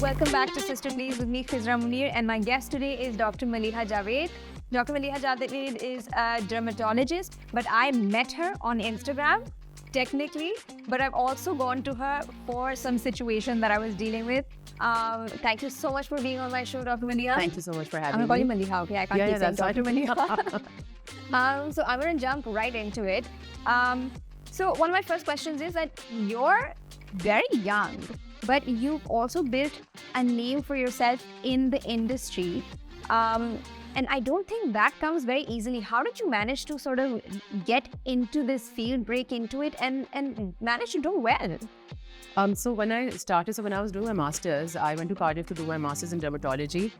welcome back to Sister Please with me, Khizra Munir, and my guest today is Dr. Maleeha Jawaid. Dr. Maleeha Jawaid is a dermatologist, but I met her on Instagram, technically, but I've also gone to her for some situation that I was dealing with. Thank you so much for being on my show, Dr. Maleeha. Thank you so much for having I'm going to me. call you Maleeha, okay? I can't keep saying Dr. Maleeha. So I'm going to jump right into it. So one of my first questions is that you're very young, but you've also built a name for yourself in the industry. And I don't think that comes very easily. How did you manage to sort of get into this field, break into it, and manage to do well? So when I was doing my master's, I went to Cardiff to do my master's in dermatology.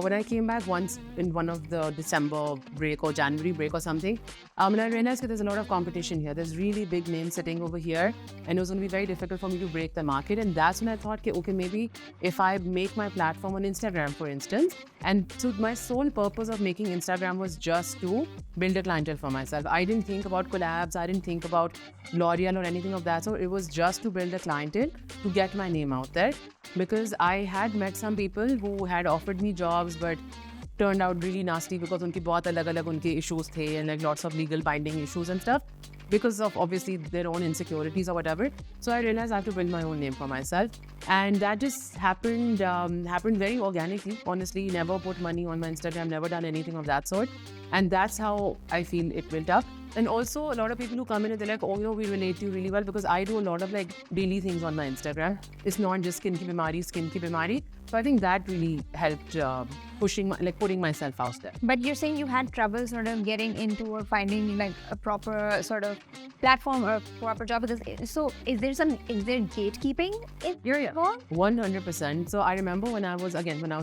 When I came back once in one of the December break or January break or something, and I realized that there's a lot of competition here. There's really big names sitting over here, and it was going to be very difficult for me to break the market. And that's when I thought, okay, maybe if I make my platform on Instagram, for instance, and so my sole purpose of making Instagram was just to build a clientele for myself. I didn't think about collabs. I didn't think about L'Oreal or anything of that. So it was just to build a clientele to get my name out there, because I had met some people who had offered me jobs but turned out really nasty because unki bahut alag-alag unke issues the, and like lots of legal binding issues and stuff because of obviously their own insecurities or whatever. So I realized I have to build my own name for myself, and that just happened very organically. Honestly, never put money on my Instagram, never done anything of that sort, and that's how I feel it built up. And also a lot of people who come in and they're like, oh, we relate to you really well, because I do a lot of like daily things on my Instagram. It's not just skin ki bimari. So I think that really helped putting myself out there. But you're saying you had trouble sort of getting into or finding like a proper sort of platform or a proper job. So is there gatekeeping involved? 100%. So I remember when I was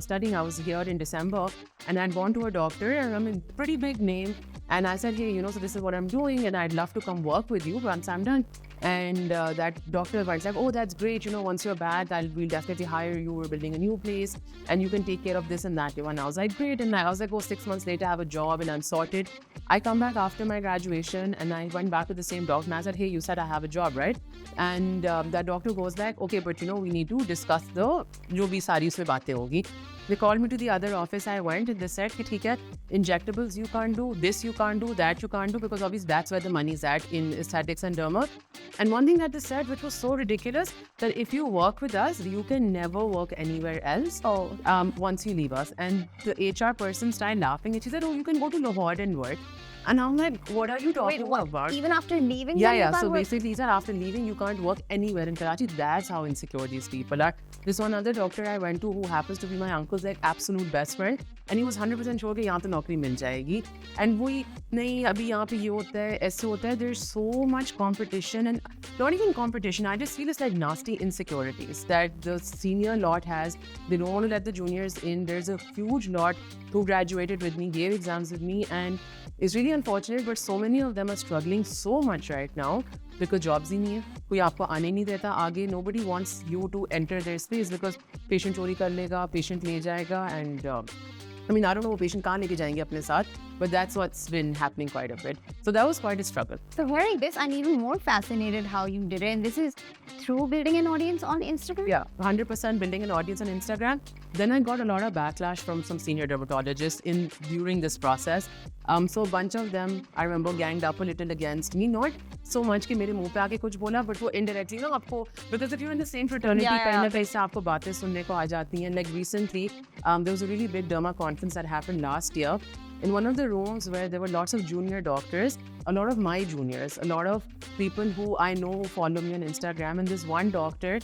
studying, I was here in December, and I'd gone to a doctor, and I'm a pretty big name. And I said, hey, so this is what I'm doing, and I'd love to come work with you once I'm done. And that doctor was like, oh, that's great. Once you're back, we'll definitely hire you. We're building a new place, and you can take care of this and that. And I was like, great. And I was like, 6 months later, I have a job and I'm sorted. I come back after my graduation, and I went back to the same doctor, and I said, hey, you said I have a job, right? And that doctor goes like, okay, but we need to discuss jo bhi sari usme baatein hogi. They called me to the other office. I went, and they said, "Theek hai, injectables you can't do, this you can't do, that you can't do," because obviously that's where the money is at in aesthetics and derma. And one thing that they said, which was so ridiculous, that if you work with us, you can never work anywhere else once you leave us. And the HR person started laughing, and she said, oh, you can go to Lahore and work. And I'm like, what are you talking about? Even after leaving? Yeah. So basically, after leaving, you can't work anywhere in Karachi. That's how insecure these people are. This one other doctor I went to, who happens to be my uncle's like absolute best friend, and he was 100% sure that yahan to naukri mil jayegi. And we, nahi, abhi yahan pe ye hota hai, aise hota hai. There's so much competition, and not even competition. I just feel it's like nasty insecurities that the senior lot has. They don't want to let the juniors in. There's a huge lot who graduated with me, gave exams with me, and it's really unfortunate, but so many of them are struggling so much right now because jobs ही नहीं है, कोई आपको आने नहीं देता आगे. Nobody wants you to enter their space because patient चोरी कर लेगा, patient ले जाएगा, and I don't know वो patient कहाँ लेके जाएंगे अपने साथ, but that's what's been happening quite a bit. So that was quite a struggle. So hearing this, I'm even more fascinated how you did it, and this is through building an audience on Instagram? Yeah, 100% building an audience on Instagram. Then I got a lot of backlash from some senior dermatologists during this process. So a bunch of them, I remember, ganged up a little against me. Not so much कि मेरे मुंह पे आके कुछ बोला, but वो indirectly आपको, because if you're in the same fraternity, कहीं ना कहीं से आपको बातें सुनने को आ जाती हैं. Like recently, there was a really big derma conference that happened last year. In one of the rooms where there were lots of junior doctors, a lot of my juniors, a lot of people who I know who follow me on Instagram, and this one doctor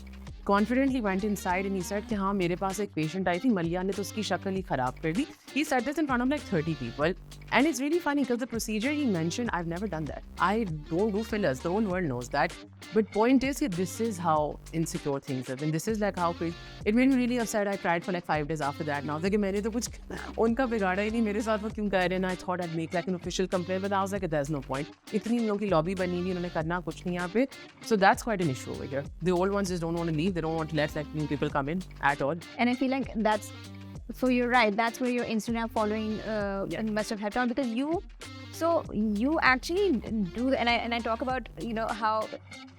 confidently went inside and he said कि हाँ मेरे पास एक patient आई थी, मलिया ने तो उसकी शक्ल ही खराब कर दी. He said this in front of like 30 people, and it's really funny because the procedure he mentioned, I've never done that. I don't do fillers. The whole world knows that. But point is that this is how insecure things have been. This is like how crazy. It made me really upset. I cried for like 5 days after that. Now that मैंने तो कुछ उनका बिगाड़ा ही नहीं, मेरे साथ वो क्यों कर रहे हैं? I thought I'd make like an official complaint, but I was like, there's no point. इतनी लोगों की lobby बनी हुई, उन्होंने करना कुछ नहीं यहाँ पे. So that's quite an issue over here. The old ones just don't want to leave. They don't want to let like new people come in at all. And I feel like so you're right. That's where your Instagram following must have helped out, because you So you actually do, and I talk about, you know, how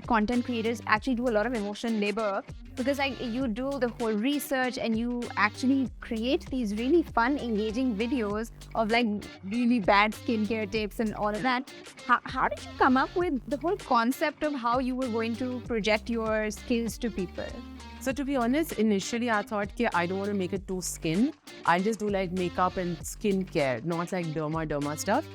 content creators actually do a lot of emotional labor, because like you do the whole research and you actually create these really fun, engaging videos of like really bad skincare tips and all of that. How did you come up with the whole concept of how you were going to project your skills to people? So to be honest, initially I thought, okay, I don't want to make it too skin. I'll just do like makeup and skincare, not like derma stuff.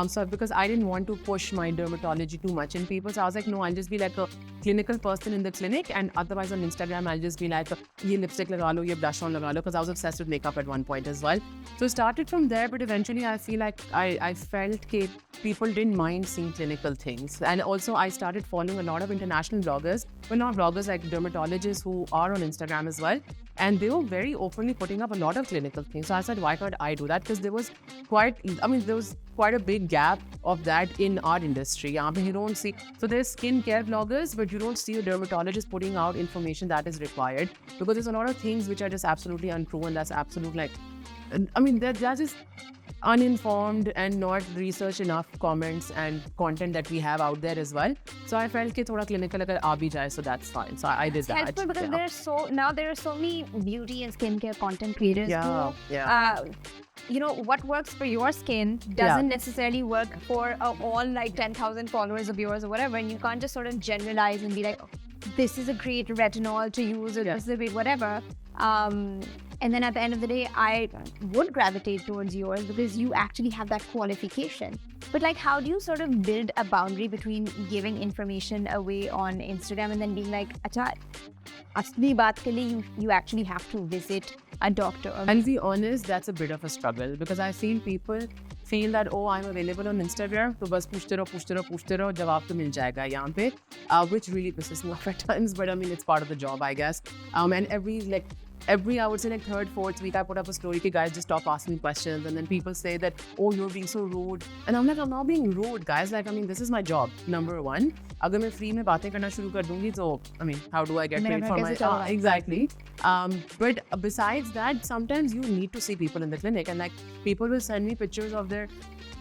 So because I didn't want to push my dermatology too much in people, so I was like, no, I'll just be like a clinical person in the clinic, and otherwise on Instagram I'll just be like, ye lipstick laga lo, ye blush on laga lo, because I was obsessed with makeup at one point as well. So it started from there, but eventually I feel like I felt that people didn't mind seeing clinical things, and also I started following a lot of international bloggers, well, not bloggers, like dermatologists who are on Instagram as well. And they were very openly putting up a lot of clinical things. So I said, why can't I do that? Because there was quite a big gap of that in our industry. You don't see, so there's skincare bloggers, but you don't see a dermatologist putting out information that is required, because there's a lot of things which are just absolutely untrue, and that's absolute, like, I mean, they're just uninformed and not research enough comments and content that we have out there as well. So I felt that thoda clinical agar aa bhi jaye, so that's fine. So I did that. Helpful, because there are so many beauty and skincare content creators who, you know, what works for your skin doesn't necessarily work for all like 10,000 followers of yours or whatever, and you can't just sort of generalize and be like, oh, this is a great retinol to use, or this is a great whatever. And then at the end of the day, I would gravitate towards yours because you actually have that qualification. But like, how do you sort of build a boundary between giving information away on Instagram and then being like, acha, asli baat ke liye you actually have to visit a doctor? I'll be honest, that's a bit of a struggle, because I've seen people feel that, oh, I'm available on Instagram, so bas puchte raho, jawab to mil jayega yahan pe, which really pisses me off at times, but I mean, it's part of the job, I guess. And every, I would say like third, fourth week, I put up a story, okay, guys, just stop asking me questions. And then people say that, oh, you're being so rude. And I'm like, I'm not being rude, guys. Like, I mean, this is my job, number one. Agar main free mein baatein karna shuru kar dungi, so, I mean, how do I get paid for my... exactly. But besides that, sometimes you need to see people in the clinic. And like, people will send me pictures of their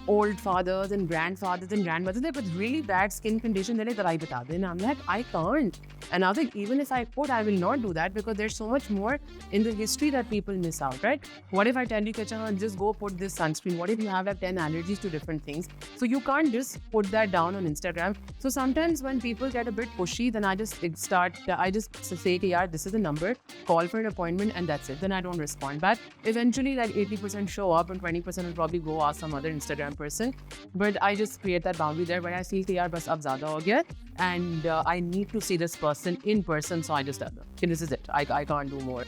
old fathers and grandfathers and grandmothers with really bad skin condition. They're like, darai bata de. And I'm like, I can't. And I was like, even if I could, I will not do that, because there's so much more in the history that people miss out, right? What if I tell you, just go put this sunscreen? What if you have like 10 allergies to different things? So you can't just put that down on Instagram. So sometimes when people get a bit pushy, then I just say, yaar, this is the number, call for an appointment, and that's it. Then I don't respond back. Eventually, like 80% show up and 20% will probably go ask some other Instagram person. But I just create that boundary there where I feel, yaar, bas ab zyada ho gaya, and I need to see this person in person, so I just tell them, okay, this is it. I can't do more.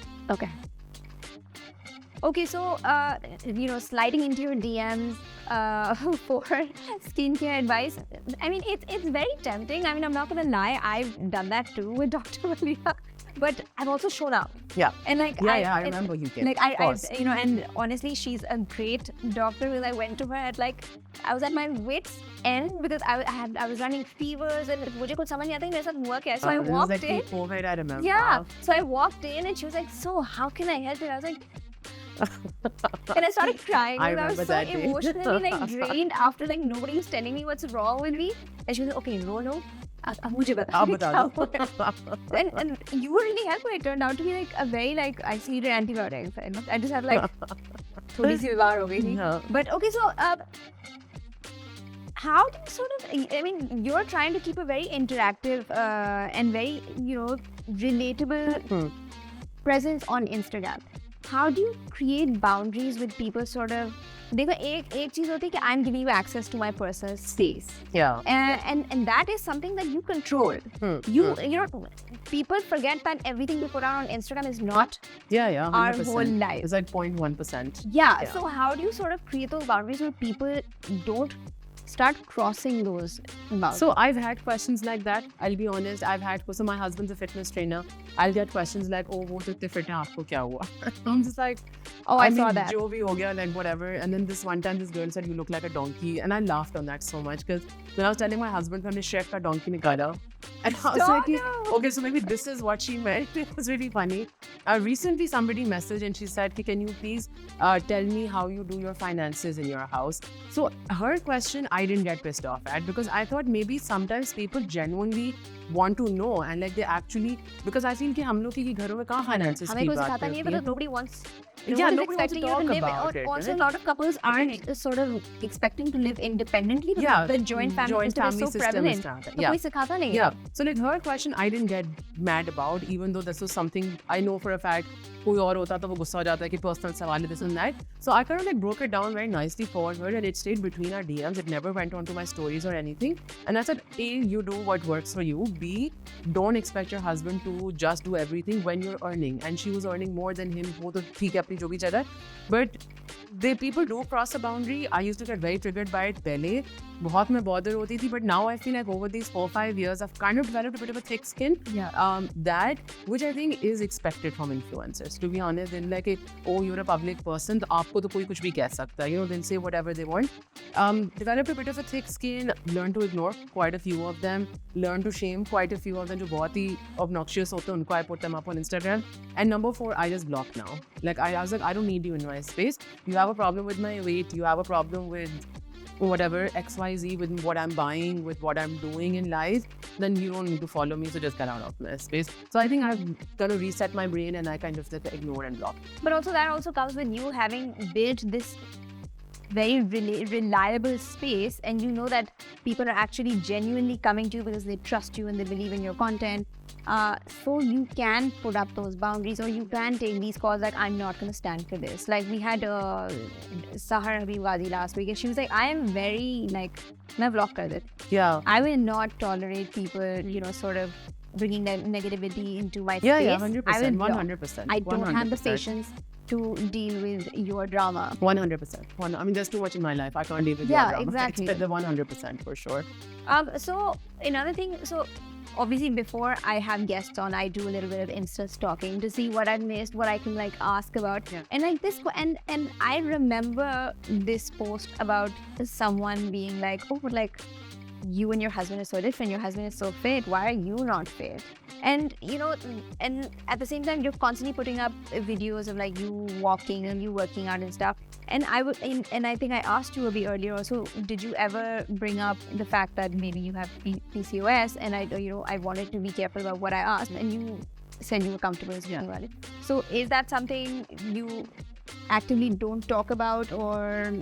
Okay, so, you know, sliding into your DMs for skincare advice, I mean, it's very tempting. I mean, I'm not going to lie, I've done that too with Dr. Maleeha. But I've also shown up. Yeah. And like, I remember you came. Like, I you know, and honestly, she's a great doctor. Because I went to her at like, I was at my wit's end, because I was running fevers and mujhe kuch samajh nahi aata mere sath hua kya. So I walked like in. COVID, I remember. Yeah. So I walked in and she was like, so how can I help you? I was like, and I started crying. I was so emotionally like drained after like nobody was telling me what's wrong with me. And she was like, okay, no. मुझे बता and you were really helpful. It turned out to be like a very like, I see the antibiotics. I just had like थोड़ी सी बीमार हो गई थी. But okay, so how do you sort of, I mean, you're trying to keep a very interactive and very, you know, relatable presence on Instagram. How do you create boundaries with people sort of, देखो एक चीज होती है कि I'm giving you access to my personal space. Yeah. And that is something that you control. You know, people forget that everything we put out on Instagram is not 100%. our whole life. It's like 0.1%. Yeah. So how do you sort of create those boundaries where people don't start crossing those boundaries? So I've had questions like that. I'll be honest. So my husband's a fitness trainer. I'll get questions like, oh, wo to itne fit hai, aapko kya hua? I'm just like, Oh, I saw that. Jo bhi ho gaya, like whatever. And then this one time, this girl said, "You look like a donkey," and I laughed on that so much because when I was telling my husband, "Humne chef ka donkey nikala," and I was like, "Okay, so maybe this is what she meant." It was really funny. Recently, somebody messaged and she said, "Can you please tell me how you do your finances in your house?" So her question, I didn't get pissed off at because I thought maybe sometimes people genuinely want to know and like they actually, because I feel कि हम लोग के घरों में कहाँ finances हमें की कुछ बात सिखाता नहीं है करती है. because nobody wants. Yeah, Nobody's nobody wants to expecting you talk to live. about it, Also, right? a lot of couples aren't sort of expecting to live independently. Because Yeah, the joint family system is so system prevalent. is not that. तो Yeah. कोई सिखाता नहीं है. Yeah. So like her question, I didn't get mad about, even though this was something I know for a fact. कोई और होता तो वो गुस्सा हो जाता है कि personal सवाल है, this and that. So I kind of like broke it down very nicely for her, and it stayed between our DMs. It never went onto my stories or anything. And I said, A, you do what works for you. B, don't expect your husband to just do everything when you're earning. And she was earning more than him. वो तो ठीक है अपनी जो भी चला. But people do cross a boundary. I used to get very triggered by it पहले. बहुत मैं bother होती थी, but now I feel like over these 4-5 years I've kind of developed a bit of a thick skin. Yeah. That which I think is expected from influencers. To be honest, they're like, oh, you're a public person, तो आपको तो कोई कुछ भी कह सकता है. You know, they'll say whatever they want. Developed a bit of a thick skin. Learn to ignore quite a few of them. Learn to shame quite a few of them जो बहुत ही obnoxious होते हैं. उनको I put them up on Instagram. And number 4, I just block now. Like I was like, I don't need you in my space. You have a problem with my weight. You have a problem with whatever XYZ, with what I'm buying, with what I'm doing in life, then you don't need to follow me, so just get out of my space. So I think I've got to reset my brain and I kind of like ignore and block. But also that also comes with you having built this very reliable space, and you know that people are actually genuinely coming to you because they trust you and they believe in your content. So you can put up those boundaries, or you can take these calls like, I'm not going to stand for this. Like we had Sahar Habib Ghazi last week, and she was like, I am very like, मैं vlog कर देती. Yeah. I will not tolerate people, you know, sort of bringing that negativity into my Yeah, space. yeah, 100%, I will block. 100%. I don't have the 100%. patience to deal with your drama. 100%. I mean, there's too much in my life. I can't deal with your drama. Exactly. It's the 100% for sure. So another thing, so obviously before I have guests on, I do a little bit of Insta stalking to see what I've missed, what I can like ask about. Yeah. And like this, and I remember this post about someone being like, oh, but like you and your husband are so different. Your husband is so fit. Why are you not fit? And you know, and at the same time, you're constantly putting up videos of like you walking and you working out and stuff. And and I think I asked you a bit earlier also, did you ever bring up the fact that maybe you have PCOS? And I wanted to be careful about what I asked, and you said you were comfortable speaking about it. So is that something you actively don't talk about, or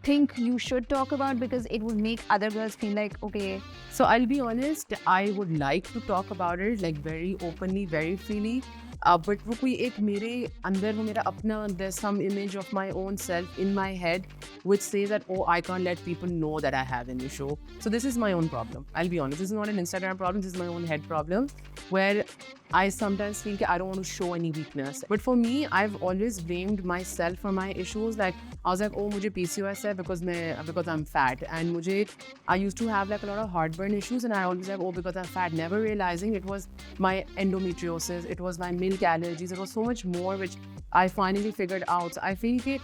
think you should talk about because it would make other girls feel like, okay? So I'll be honest, I would like to talk about it like very openly, very freely. But वो कोई एक मेरे अंदर वो मेरा अपना, there's some image of my own self in my head which says that, oh, I can't let people know that I have an issue. So this is my own problem. I'll be honest. This is not an Instagram problem. This is my own head problem where I sometimes feel that I don't want to show any weakness. But for me, I've always blamed myself for my issues. Like I was like, oh, मुझे PCOS है because I'm fat. And I used to have like a lot of heartburn issues, and I always like, oh, because I'm fat, never realizing it was my endometriosis, it was my milk allergies, it was so much more which I finally figured out. So I feel that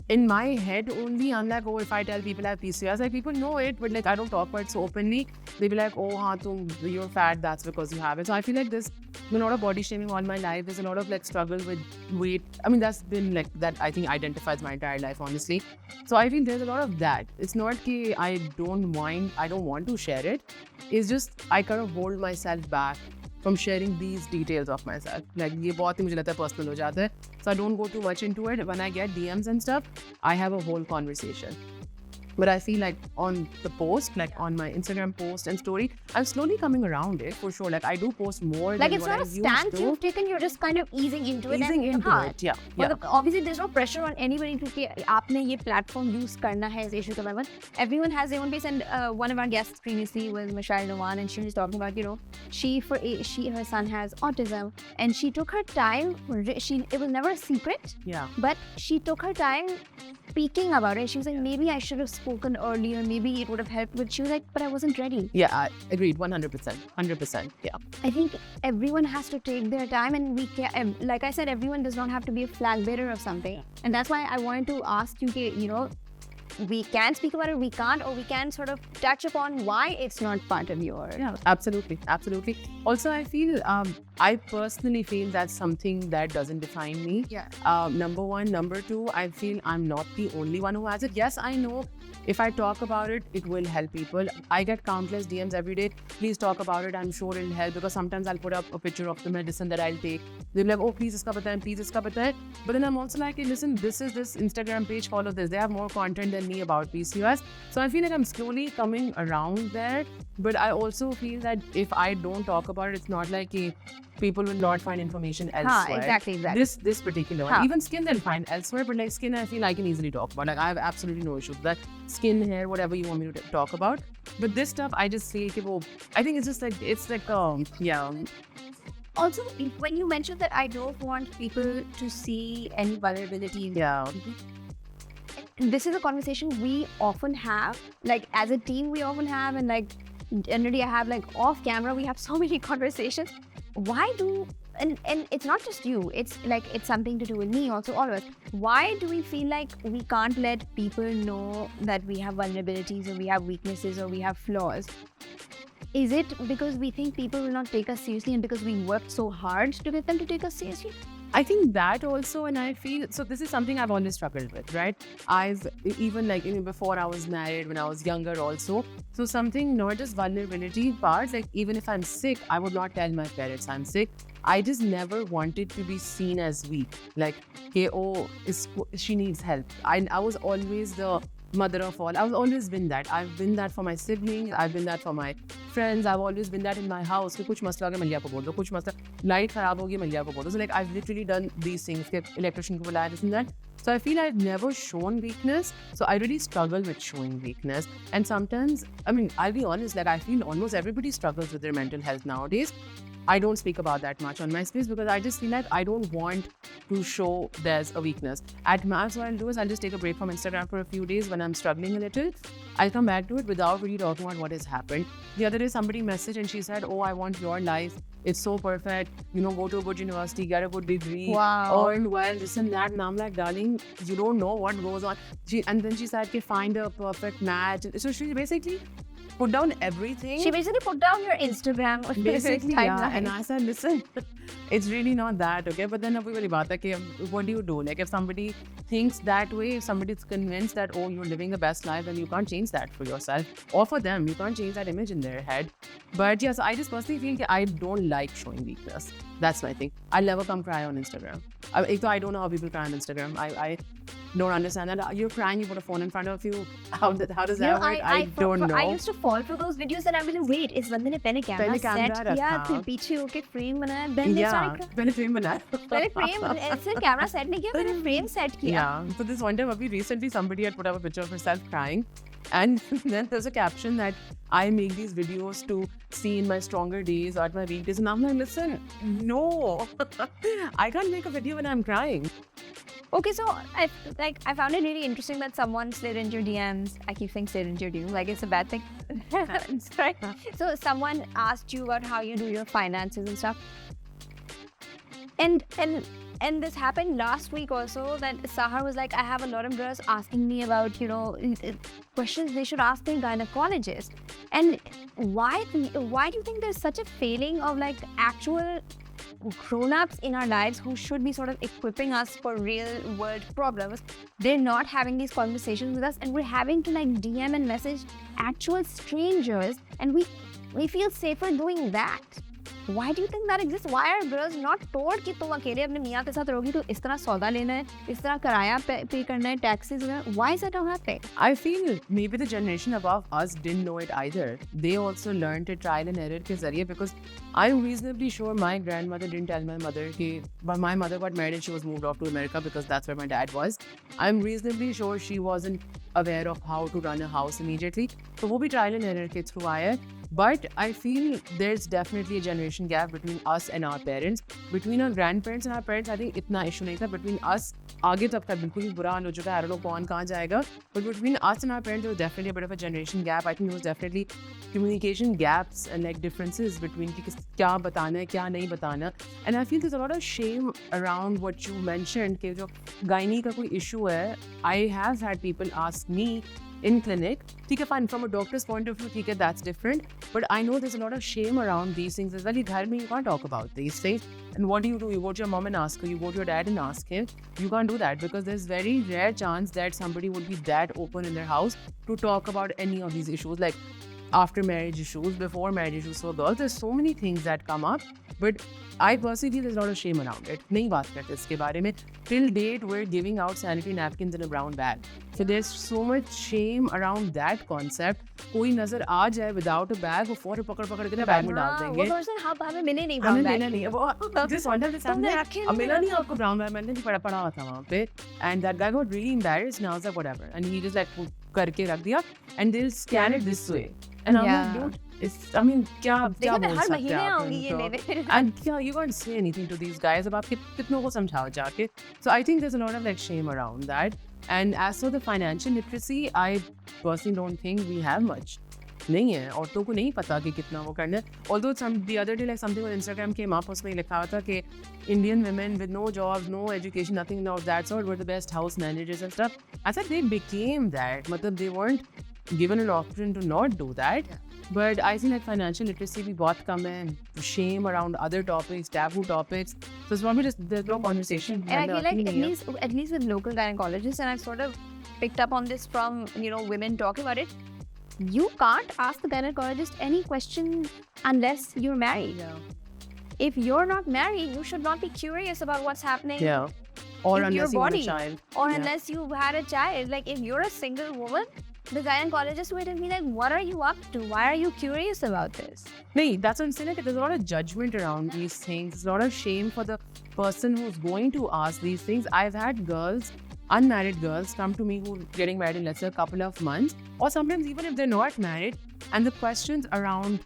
in my head only, I'm like, oh, if I tell people I have PCOS, like people know it, but like I don't talk about it so openly. They be like, oh, you're fat, that's because you have it. So I feel like there's been a lot of body shaming all my life. There's a lot of like struggle with weight. I mean, that's been like that I think identifies my entire life, honestly. So I feel there's a lot of that. It's not that I don't want to share it. It's just I kind of hold myself back from sharing these details of myself. Like ये बहुत ही मुझे लगता है personal हो जाता है. So I don't go too much into it. When I get DMs and stuff, I have a whole conversation. But I feel like on the post, like on my Instagram post and story, I'm slowly coming around it for sure. Like I do post more like than it's what not I a used stance to. you've taken, you're just kind of easing into it. Yeah. Obviously there's no pressure on anybody to say आपने ये platform use करना है इस issue के बारे में. Everyone has their own pace, and one of our guests previously was Michelle Novan, and she was talking about, you know, her son has autism, and she took her time. It was never a secret. Yeah. But she took her time speaking about it. She was like, maybe I should have spoken earlier. Maybe it would have helped. But she was like, but I wasn't ready. Yeah, I agreed. 100%. 100%. Yeah. I think everyone has to take their time, and we can, like I said, everyone does not have to be a flag bearer of something. And that's why I wanted to ask you, you know, we can speak about it, we can't, or we can sort of touch upon why it's not part of your. Yeah, absolutely. Absolutely. Also, I feel, I personally feel that's something that doesn't define me. Yeah. Number one. Number two, I feel I'm not the only one who has it. Yes, I know if I talk about it, it will help people. I get countless DMs every day. Please talk about it. I'm sure it'll help, because sometimes I'll put up a picture of the medicine that I'll take. They'll be like, oh, please iska bataye, please iska bataye. But then I'm also like, hey, listen, this is this Instagram page, follow this. They have more content than me about PCOS. So I feel like I'm slowly coming around there. But I also feel that if I don't talk about it, it's not like people will not find information elsewhere. Exactly. This particular one. Even skin they'll find elsewhere, but like skin, I feel I can easily talk about. Like I have absolutely no issue with that. Skin, hair, whatever you want me to talk about. But this stuff, I just feel I think it's just like, it's like, yeah. Also, when you mentioned that I don't want people to see any vulnerability. Yeah. This is a conversation we often have, like as a team we often have, and like generally I have like off camera, we have so many conversations. Why do, and it's not just you, it's like, it's something to do with me also, all of us. Why do we feel like we can't let people know that we have vulnerabilities, or we have weaknesses, or we have flaws? Is it because we think people will not take us seriously, and because we worked so hard to get them to take us seriously? I think that also, and I feel, so this is something I've always struggled with, right? I've, even like, before I was married, when I was younger also. So something, not just vulnerability part, like even if I'm sick, I would not tell my parents I'm sick. I just never wanted to be seen as weak. Like, hey, oh, she needs help. I was always the mother of all. I've always been that. I've been that for my siblings. I've been that for my friends. I've always been that in my house. कि कुछ मसला हो गया मलिया को बोल दो, कुछ मसला लाइट खराब हो गई मलिया को बोल दो. So like I've literally done these things. कि electrician को बुलाया, this and that. So I feel I've never shown weakness. So I really struggle with showing weakness. And sometimes, I mean, I'll be honest, like I feel almost everybody struggles with their mental health nowadays. I don't speak about that much on my space because I just feel like I don't want to show there's a weakness. At max, what I'll do is I'll just take a break from Instagram for a few days when I'm struggling a little. I'll come back to it without really talking about what has happened. The other day, somebody messaged and she said, oh, I want your life. It's so perfect. Go to a good university, get a good degree, earn well, this and that. And I'm like, darling, you don't know what goes on. And then she said, okay, find a perfect match. So she basically put down everything. She basically put down your Instagram. Basically, yeah. And I said, listen, it's really not that, okay? But then what do you do? Like if somebody thinks that way, if somebody's convinced that, oh, you're living the best life, then you can't change that for yourself or for them. You can't change that image in their head. But yes, I just personally feel I don't like showing weakness. That's my thing. I'll never come cry on Instagram. I don't know how people cry on Instagram. I don't understand that. You're crying, you put a phone in front of you. How does that work? I don't know. I used to fall for those videos and I'm like, wait, is बंदे ने पहले camera set किया, फिर पीछे होके frame बनाया, then they started पहले frame बनाया. पहले फ्रेम सिर्फ कैमरा सेट नहीं किया, पहले फ्रेम सेट किया. Yeah. So this one time, recently somebody had put up a picture of herself crying. And then there's a caption that I make these videos to see in my stronger days or at my weak days. And I'm like, listen, no, I can't make a video when I'm crying. Okay, so I found it really interesting that someone slid into your DMs. I keep saying slid into your DMs, like it's a bad thing. Sorry. So someone asked you about how you do your finances and stuff. And this happened last week also, that Sahar was like, I have a lot of girls asking me about, questions they should ask their gynecologist. And why do you think there's such a failing of like actual grown-ups in our lives who should be sort of equipping us for real world problems? They're not having these conversations with us, and we're having to like DM and message actual strangers, and we feel safer doing that. Why do you think that exists? Why are girls not told कि तुम अकेले अपने मियाँ के साथ रहोगी तो इस तरह सौदा लेना है, इस तरह किराया पे करना है, taxes वगैरह? Why is that not happening? I feel maybe the generation above us didn't know it either. They also learned it trial and error के ज़रिए, because I'm reasonably sure my grandmother didn't tell my mother कि my mother got married and she was moved off to America because that's where my dad was. I'm reasonably sure she wasn't aware of how to run a house immediately. So वो भी trial and error के through आया है. But I feel there's definitely a generation gap between us and our parents. Between our grandparents and our parents, I think इतना issue नहीं था. Between us, आगे तो अब तक बिल्कुल ही बुरा हाल हो चुका है. I don't know कौन कहाँ जाएगा. But between us and our parents, there was definitely a bit of a generation gap. I think there was definitely communication gaps and like differences between कि क्या बताना है, क्या नहीं बताना. And I feel there's a lot of shame around what you mentioned कि जो gynae का कोई issue है. I have had people ask me in clinic, ठीक है, fine, from a doctor's point of view, ठीक है, that's different. But I know there's a lot of shame around these things as well. घर में you can't talk about these things. And what do? You go to your mom and ask her. You go to your dad and ask him. You can't do that because there's very rare chance that somebody would be that open in their house to talk about any of these issues, like after marriage issues, before marriage issues for girls. There's so many things that come up. But I personally feel there's a lot of shame around it. नहीं बात करते इसके बारे में. Till date, we're giving out sanitary napkins in a brown bag. So there's so much shame around that concept. कोई नजर आ जाए without a bag, वो फौरन पकड़ के ना बैग में डाल देंगे. वो person हमें मिले नहीं brown bag. हमें मिला नहीं है. वो just wonder this happened. अब मिला नहीं आपको brown bag. मैंने नहीं पड़ा हुआ था वहाँ पे. And that guy got really embarrassed. And I was like, whatever. And he just like करके रख दिया. And they'll scan it this way. And I'm like, dude, I mean, क्या बोल सकते हैं आप इनको? And you can't say anything to these guys. अब आप कितनों को समझाओ जाके? So I think there's a lot of like shame around that. And as for the financial literacy, I personally don't think we have much. नहीं है, औरतों को नहीं पता कि कितना वो करना है. Although the other day like something on Instagram came up, उसमें लिखा हुआ था कि Indian women with no jobs, no education, nothing of that sort were the best house managers and stuff. I thought they became that. मतलब they weren't given an option to not do that. Yeah. But I think like financial literacy भी बहुत कम है. Shame around other topics, taboo topics. So it's probably just there's no conversation. And I feel like at least with local gynecologists, and I've sort of picked up on this from women talking about it. You can't ask the gynecologist any question unless you're married. Yeah. If you're not married, you should not be curious about what's happening. Yeah. Or in your unless body, you have a child. Or unless you've had a child. Like if you're a single woman, the gynecologist would be like, what are you up to? Why are you curious about this? No, that's what I'm saying. Like, there's a lot of judgment around these things. There's a lot of shame for the person who's going to ask these things. I've had girls, unmarried girls, come to me who are getting married in, let's say, a couple of months. Or sometimes even if they're not married, and the questions around,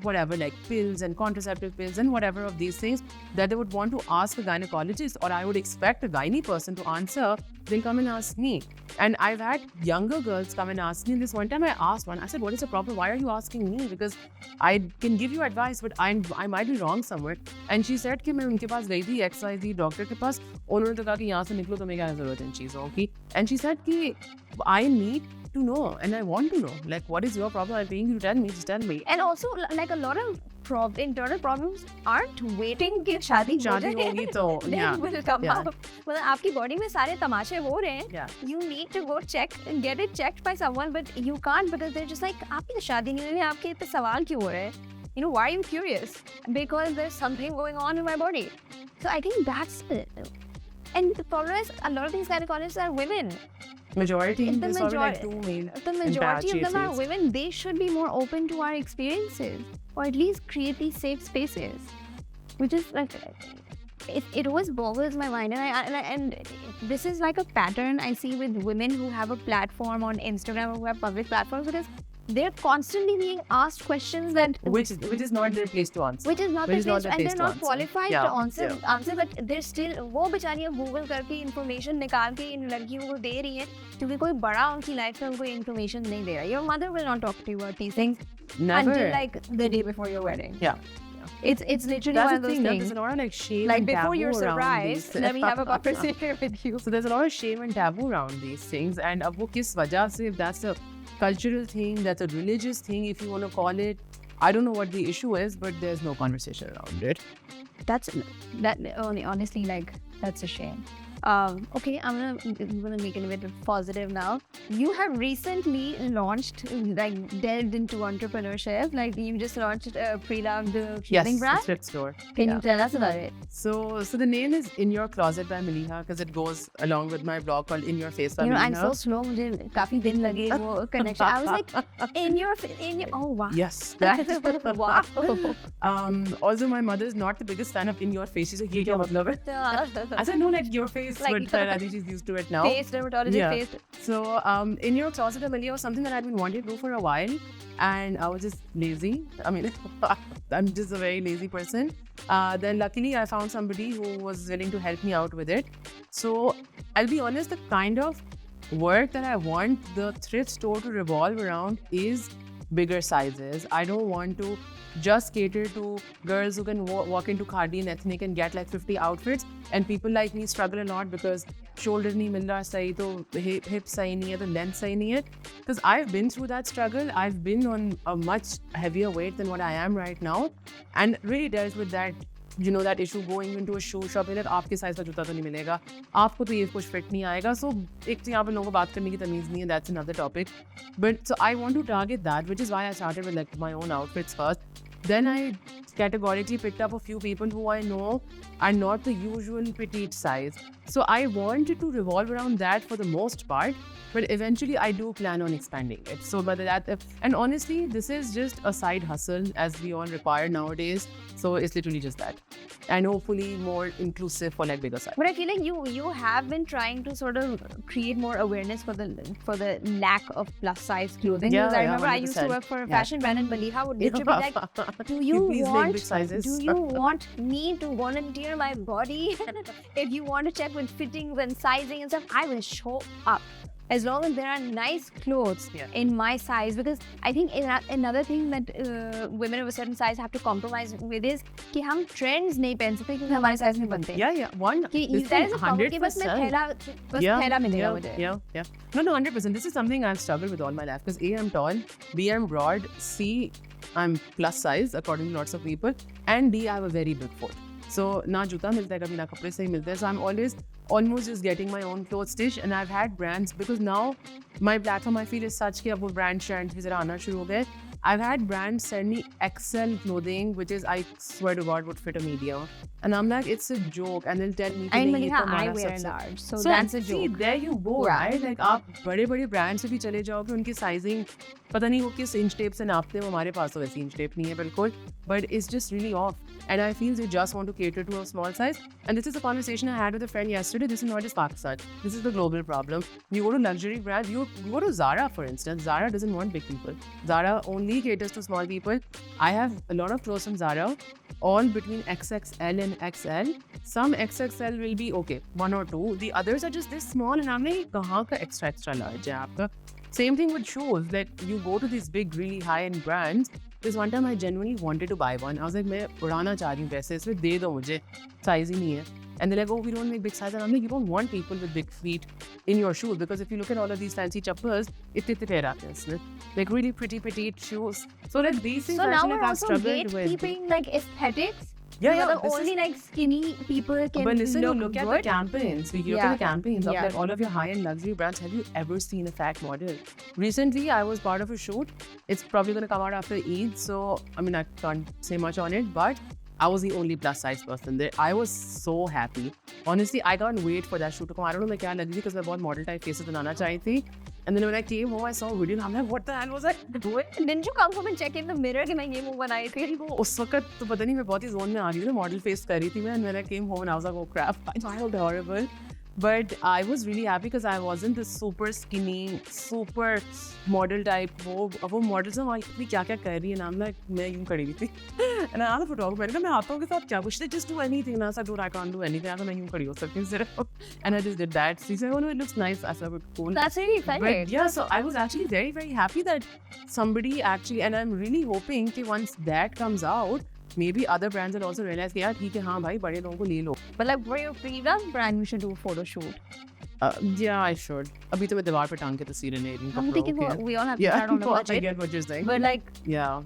whatever, like pills and contraceptive pills and whatever of these things that they would want to ask a gynecologist, or I would expect a gynae person to answer, they'll come and ask me. And I've had younger girls come and ask me. This one time I asked one, I said, what is the problem? Why are you asking me? Because I can give you advice, but I might be wrong somewhere. And she said कि मैं उनके पास गई थी XYZ doctor के पास, उन्होंने तो कहा कि यहाँ से निकलो, तुम्हें क्या जरूरत है इन चीज़ों की. And she said कि I need to know and I want to know. Like, what is your problem? I'm paying you to tell me. Just tell me. And also, like a lot of internal problems aren't waiting कि शादी होगी तो will come up. मतलब आपकी body में सारे तमाशे हो रहे हैं. You need to go check and get it checked by someone, but you can't because they're just like आपकी तो शादी नहीं हुई, आपके इतने सवाल क्यों हो रहे हैं? Why are you curious? Because there's something going on in my body. So I think that's it. And the problem is, a lot of these gynecologists are women. Majority of them are women. They should be more open to our experiences, or at least create these safe spaces. Which is like, it always boggles my mind, and this is like a pattern I see with women who have a platform on Instagram or who have public platforms, because they're constantly being asked questions that which is not their place to answer. Which is not their place, and they're not qualified to answer, but they're still वो बेचारियाँ Google करके information निकाल के इन लड़कियों को दे रही हैं, क्योंकि कोई बड़ा उनकी life में उनको information नहीं दे रहा. Your mother will not talk to you about these things until like the day before your wedding. Yeah. It's literally one of those things. There's a lot of like shame like and before taboo you're surprised, let me have a conversation with you. So there's a lot of shame and taboo around these things, and अब वो किस वजह से, if that's a cultural thing, that's a religious thing, if you want to call it, I don't know what the issue is, but there's no conversation around it. Honestly, like, that's a shame. Okay, I'm gonna make it a bit positive now. You have recently launched, like, delved into entrepreneurship. Like, you just launched a pre-loved clothing brand. Yes, thrift store. Can you tell us about it? So the name is In Your Closet by Maleeha, because it goes along with my blog called In Your Face by Maleeha. I'm so slow. मुझे काफी दिन लगे वो connection. I was like, in your. Oh wow. Yes, that. Wow. Also, my mother is not the biggest fan of In Your Face. She's like, ये क्या मतलब है? I said, no, like your face. face, Like- but I think she's used to it now. face dermatologist, Yeah. face. So, in your closet, Maleeha, was something that I've been wanting to do for a while, and I was just lazy. I mean, I'm just a very lazy person. Then luckily, I found somebody who was willing to help me out with it. So, I'll be honest, the kind of work that I want the thrift store to revolve around is bigger sizes. I don't want to just cater to girls who can walk into Khadi and Ethnic and get like 50 outfits, and people like me struggle a lot because shoulder nahi mil raha sahi, to hip sahi nahi hai, to length sahi nahi hai. Because I've been through that struggle. I've been on a much heavier weight than what I am right now, and really dealt with that, you know, that issue going into a shoe shop. Like, आपके size का जूता तो नहीं मिलेगा, आपको तो ये कुछ fit नहीं आएगा. So एक तो यहाँ पे लोगों को बात करने की तमीज़ नहीं है. That's another topic. But so I want to target that, which is why I started with like my own outfits first. Then I categorically picked up a few people who I know are not the usual petite size. So I wanted to revolve around that for the most part, but eventually I do plan on expanding it. So by that, and honestly, this is just a side hustle as we all require nowadays. So it's literally just that, and hopefully more inclusive for like bigger size. But I feel like you have been trying to sort of create more awareness for the lack of plus size clothing. Yeah, Because I yeah, remember I used to 100%. work for a Yeah. fashion brand, and Maleeha would literally be like, "Do you Please make want? big sizes." Do you want me to volunteer my body? If you want to check with fittings and sizing and stuff, I will show up. As long as there are nice clothes in my size, because I think another thing that women of a certain size have to compromise with is कि हम trends नहीं पहन सकते क्योंकि हमारे size में बनते हैं. Yeah. One. कि This there is is a problem कि बस मैं 100%. थैला मिलेगा मुझे. Yeah. No, 100%. This is something I've struggled with all my life. Because A, I'm tall. B, I'm broad. C, I'm plus size according to lots of people. And D, I have a very big foot. So ना जूता मिलता है कभी ना कपड़े सही मिलते हैं. So I'm always almost just getting my own clothes stitched, and I've had brands, because now my platform I feel is such कि अब वो brand trends भी ज़रा आना शुरू हो गए. I've had brands send me XL clothing, which is, I swear to God, would fit a medium. And I'm like, it's a joke. And they'll tell me, And "नहीं, ये Maleeha, तो I हमारा wear a सबसे-" large, so So that's a see, joke. there you go, right? Like आप बड़े-बड़े brand से भी चले जाओगे, उनकी साइजिंग पता नहीं वो किस इंच टेप से नापते हैं, वो हमारे पास तो वैसी इंच टेप नहीं है बिल्कुल. But it's just really off. And I feel they just want to cater to a small size. And this is a conversation I had with a friend yesterday. This is not just Pakistan. This is the global problem. You go to luxury brands, you go to Zara, for instance. Zara doesn't want big people. Zara only caters to small people. I have a lot of clothes from Zara, all between XXL and XL. Some XXL will be okay, one or two. The others are just this small, and I'm like, कहाँ का extra large है आपका? Same thing with shoes. That you go to these big, really high-end brands. This one time I genuinely wanted to buy one. I was like, मैं उड़ाना चाह रही हूँ पैसे, इसमें दे दो मुझे, size ही नहीं है. And they're like, oh, we don't make big size. And I'm like, you don't want people with big feet in your shoes, because if you look at all of these fancy chappals, इतने पैर आते हैं इसमें, like really pretty petite shoes. So like these things So now actually we're I've also struggled with. gatekeeping like aesthetics. Yeah, मतलब this only is- like skinny people can But listen, you look look at good. the campaigns. You look Yeah. at the campaigns of Yeah. like all of your high-end luxury brands. Have you ever seen a fat model? Recently, I was part of a shoot. It's probably going to come out after Eid, so I mean, I can't say much on it, but I was the only plus-size person there. I was so happy. Honestly, I can't wait for that shoot to come. I don't know मैं क्या लग रही थी, because मैं बहुत model-type faces बनाना चाही थी. And then when I came home, I saw a video, and I'm like, what the hell was I doing? Didn't you come home and check in the mirror कि मैं ये move बनाई थी? वो उस वक्त तो पता नहीं मैं बहुत ही जोन में आ गई थी, मॉडल फेस कर रही थी मैं, and when I came home and I was like, oh crap, I looked horrible. But I was really happy because I wasn't this super skinny, super model type. वो models ना इतनी क्या क्या कर रही है ना, I'm like, मैं यूं खड़ी हुई थी. And I asked the photographer, मैंने कहा मैं आता हूँ के साथ क्या कुछ नहीं, just do anything. And I said, dude, I can't do anything. I said, मैं यूं खड़ी हो सकती हूँ सिर्फ. And I just did that. So he said, oh no, it looks nice. I said, cool. That's really exciting. But yeah, so I was actually very, very happy that somebody actually, and I'm really hoping that once that comes out, maybe other brands will also realize कि यार ठीक है, हाँ भाई, बड़े लोगों को ले लो. But like for your pre-run brand, we should do a photo shoot. Yeah, I should. अभी तो मैं दीवार पे टांग के तस्वीरें ले रही हूँ. I'm thinking we all have to Yeah, start on a I budget. get what you're saying. But like, Yeah.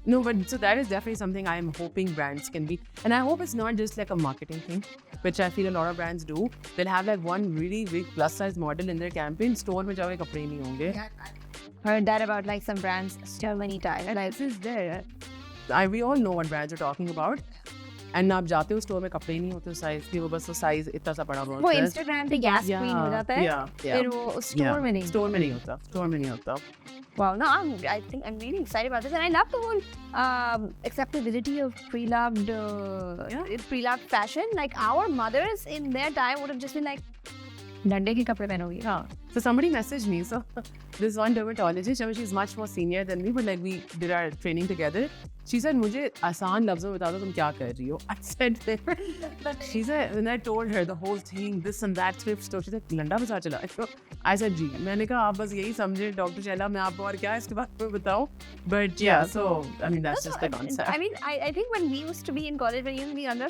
No, but so that is definitely something I'm hoping brands can be. And I hope it's not just like a marketing thing, which I feel a lot of brands do. They'll have like one really big plus size model in their campaign. Store में जाओगे कपड़े नहीं होंगे. heard that about like some brands so many times. And like, This is there. We all know what brands you're talking about. And आप जाते हो store में कपड़े नहीं होते साइज के, वो बस वो साइज इतना सा बड़ा वो होता है. Instagram पे गैस क्वीन हो जाता है, फिर वो स्टोर में नहीं. स्टोर में नहीं होता. स्टोर में नहीं होता. Wow, no, I think I'm really excited about this, and I love the whole acceptability of pre-loved fashion. Like our mothers in their time would have just been like, डंडे के कपड़े पहनोगी. Yeah. So somebody messaged me. So this one dermatologist, she's much more senior than me, but like we did our training together. She said, "मुझे आसान लफ्ज़ों में बता दो तुम क्या कर रही हो." I said, she said, when I told her the whole thing, this and that script story, she said, "Landa बाजार चला." I said, "जी." मैंने कहा आप बस यही समझे डॉक्टर शैला, मैं आपको और क्या इसके बारे में बताऊँ. But yeah, so I mean that's just the concept. I mean, I think when we used to be in college, when you used to be younger,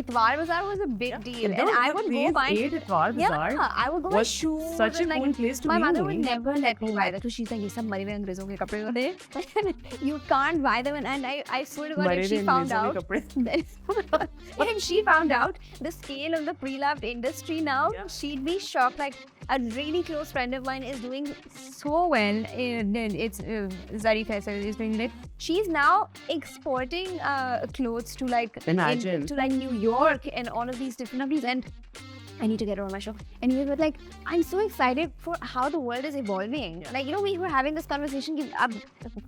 Itwar Bazaar was a big deal, and I would go buy. Itwar Bazaar. Yeah, I would go buy shoes. Such a and, cool place to my be. mother would never let me buy that because she's like, ये सब मरे हुए अंग्रेजों के कपड़े होते हैं. You can't buy them, and I swear to God, if she found out, and she found out the scale of the pre-loved industry now, she'd be shocked. Like a really close friend of mine is doing so well. It's Zari Faisal is doing it. She's now exporting clothes to like to like New York and all of these different countries, and I need to get her on my show. Anyway, but like, I'm so excited for how the world is evolving. Yeah. Like, you know, we were having this conversation कि अब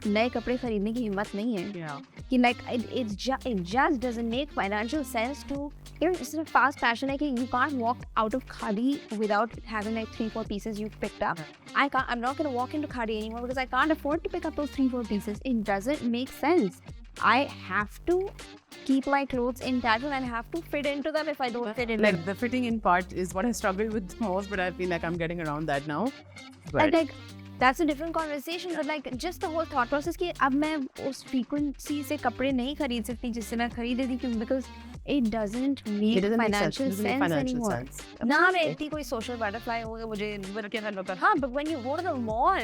नए कपड़े खरीदने की हिम्मत नहीं है. Yeah. कि like it just doesn't make financial sense to. You know, it's a fast fashion. Like you can't walk out of Khadi without having like 3-4 pieces you've picked up. Yeah. I'm not gonna walk into Khadi anymore because I can't afford to pick up those 3-4 pieces. It doesn't make sense. I have to keep my clothes intact and I have to fit into them if I don't fit in. Like the fitting in part is what I struggle with the most, but I feel like I'm getting around that now. But and like that's a different conversation. But like just the whole thought process कि अब मैं उस frequency से कपड़े नहीं खरीद सकती जिससे मैं खरीद रही थी because it doesn't make financial sense anymore. ना मैं इतनी कोई social butterfly हो गया मुझे हाँ, but when you go to the mall,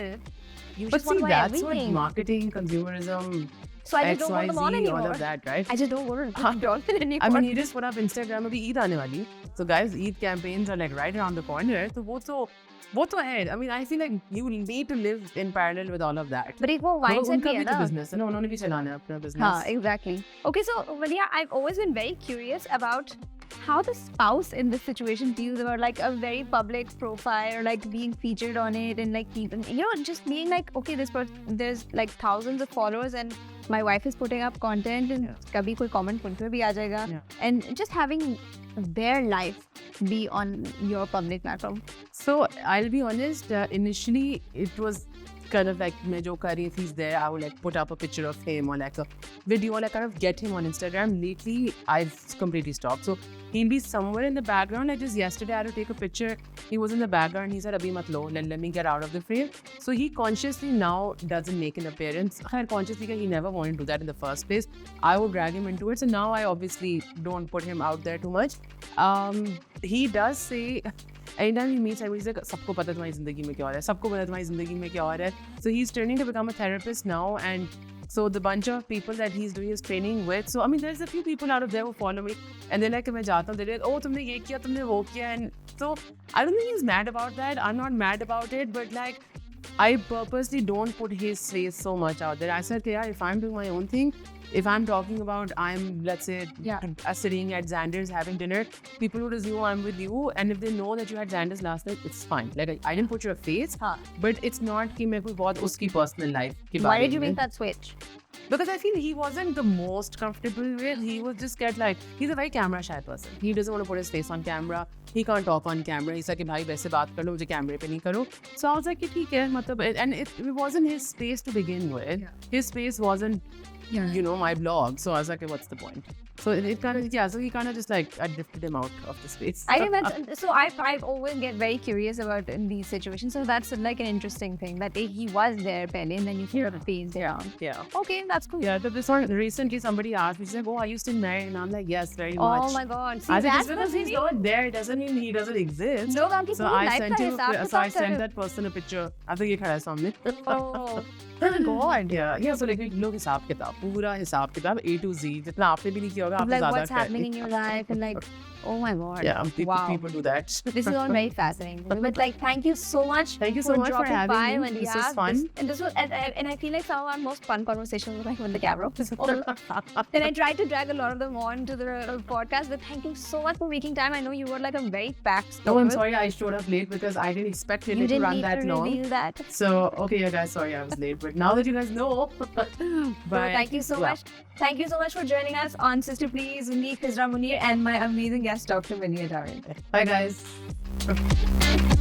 you just want to buy everything. But see, that's what marketing, consumerism. So I just don't go to the mall anymore. All of that, right? I just don't go to the mall anymore. I mean, you just put up Instagram. अभी ईद आने वाली. So guys, Eid campaigns are like right around the corner. So वो तो है. I mean, I feel like you need to live in parallel with all of that. But एक वो mindset भी है ना. business है ना, उन्होंने भी चलाना है अपना business. हाँ, exactly. Okay, so Maleeha, I've always been very curious about how the spouse in this situation feels about like a very public profile or like being featured on it and like even, you know, just being like, okay, there's like thousands of followers and my wife is putting up content and kabhi koi comment punch mein bhi aa jayega and just having their life be on your public platform. So I'll be honest, initially it was kind of like मैं जो कर रही थी there, I would like put up a picture of him or like a video, like kind of get him on Instagram. Lately, I've completely stopped. So he'll be somewhere in the background. Like just yesterday, I had to take a picture. He was in the background. He said, "Abhi mat lo, let me get out of the frame." So he consciously now doesn't make an appearance. Consciously, he never wanted to do that in the first place. I would drag him into it. So now I obviously don't put him out there too much. He does say, anytime he meets everybody, he's like, सबको पता तुम्हारी ज़िंदगी में क्या हो रहा है, सबको पता तुम्हारी ज़िंदगी में क्या हो रहा है. So he's turning to become a therapist now, and so the bunch of people that he's doing his training with. So I mean, there's a few people out of there who follow me, and they're like, मैं जाता हूँ, they're like, oh, तुमने ये किया, तुमने वो किया, and so I don't think he's mad about that. I'm not mad about it, but like, I purposely don't put his face so much out there. I said, yeah, if I'm doing my own thing, if I'm talking about let's say, sitting at Xander's having dinner, people would assume I'm with you, and if they know that you had Xander's last night, it's fine. Like I didn't put your face, but it's not कि मैं कोई बहुत उसकी personal life के बारे में. Why did you make that switch? Because I feel he wasn't the most comfortable with. He was just he's a very camera shy person. He doesn't want to put his face on camera. He can't talk on camera. He's like, भाई वैसे बात कर लो, मुझे कैमरे पे नहीं करो. So I was like, ठीक है, मतलब, and it wasn't his space to begin with. Yeah. His space wasn't, you know, my blog. So I was like, what's the point? So it kind of, so he kind of just like, I drifted him out of the space. I think that's, so I've always get very curious about in these situations. So that's like an interesting thing that he was there pehle and then you hear the phase around. Yeah. Okay, that's cool. Yeah, but this one, recently somebody asked me, she's like, oh, are you still married? And I'm like, yes, very much. Oh my God. See, I said, just because he's not there doesn't mean he doesn't exist. No, so I sent that person a picture. I think he khada hai samne. Oh. God. Yeah, so like लोग हिसाब किताब, पूरा हिसाब किताब A to Z, जितना आपने भी नहीं किया होगा, आपने like ज़्यादा what's happening in your life and like, oh my God. Yeah, people do that. This is all very fascinating. But like, thank you so much. Thank you so much for having me. This is fun. And I feel like some of our most fun conversations were like when the camera was on. And I tried to drag a lot of them on to the podcast. But thank you so much for making time. I know you were like a very packed schedule. No, I'm sorry I showed up late because I didn't expect it to run that long. You didn't need to reveal that. So, okay, yeah guys, sorry I was late. But Now that you guys know. But Thank you so much. Thank you so much for joining us on Sister Please with me, Khizra Munir, and my amazing guest, Dr. Maleeha Jawaid. Bye, guys.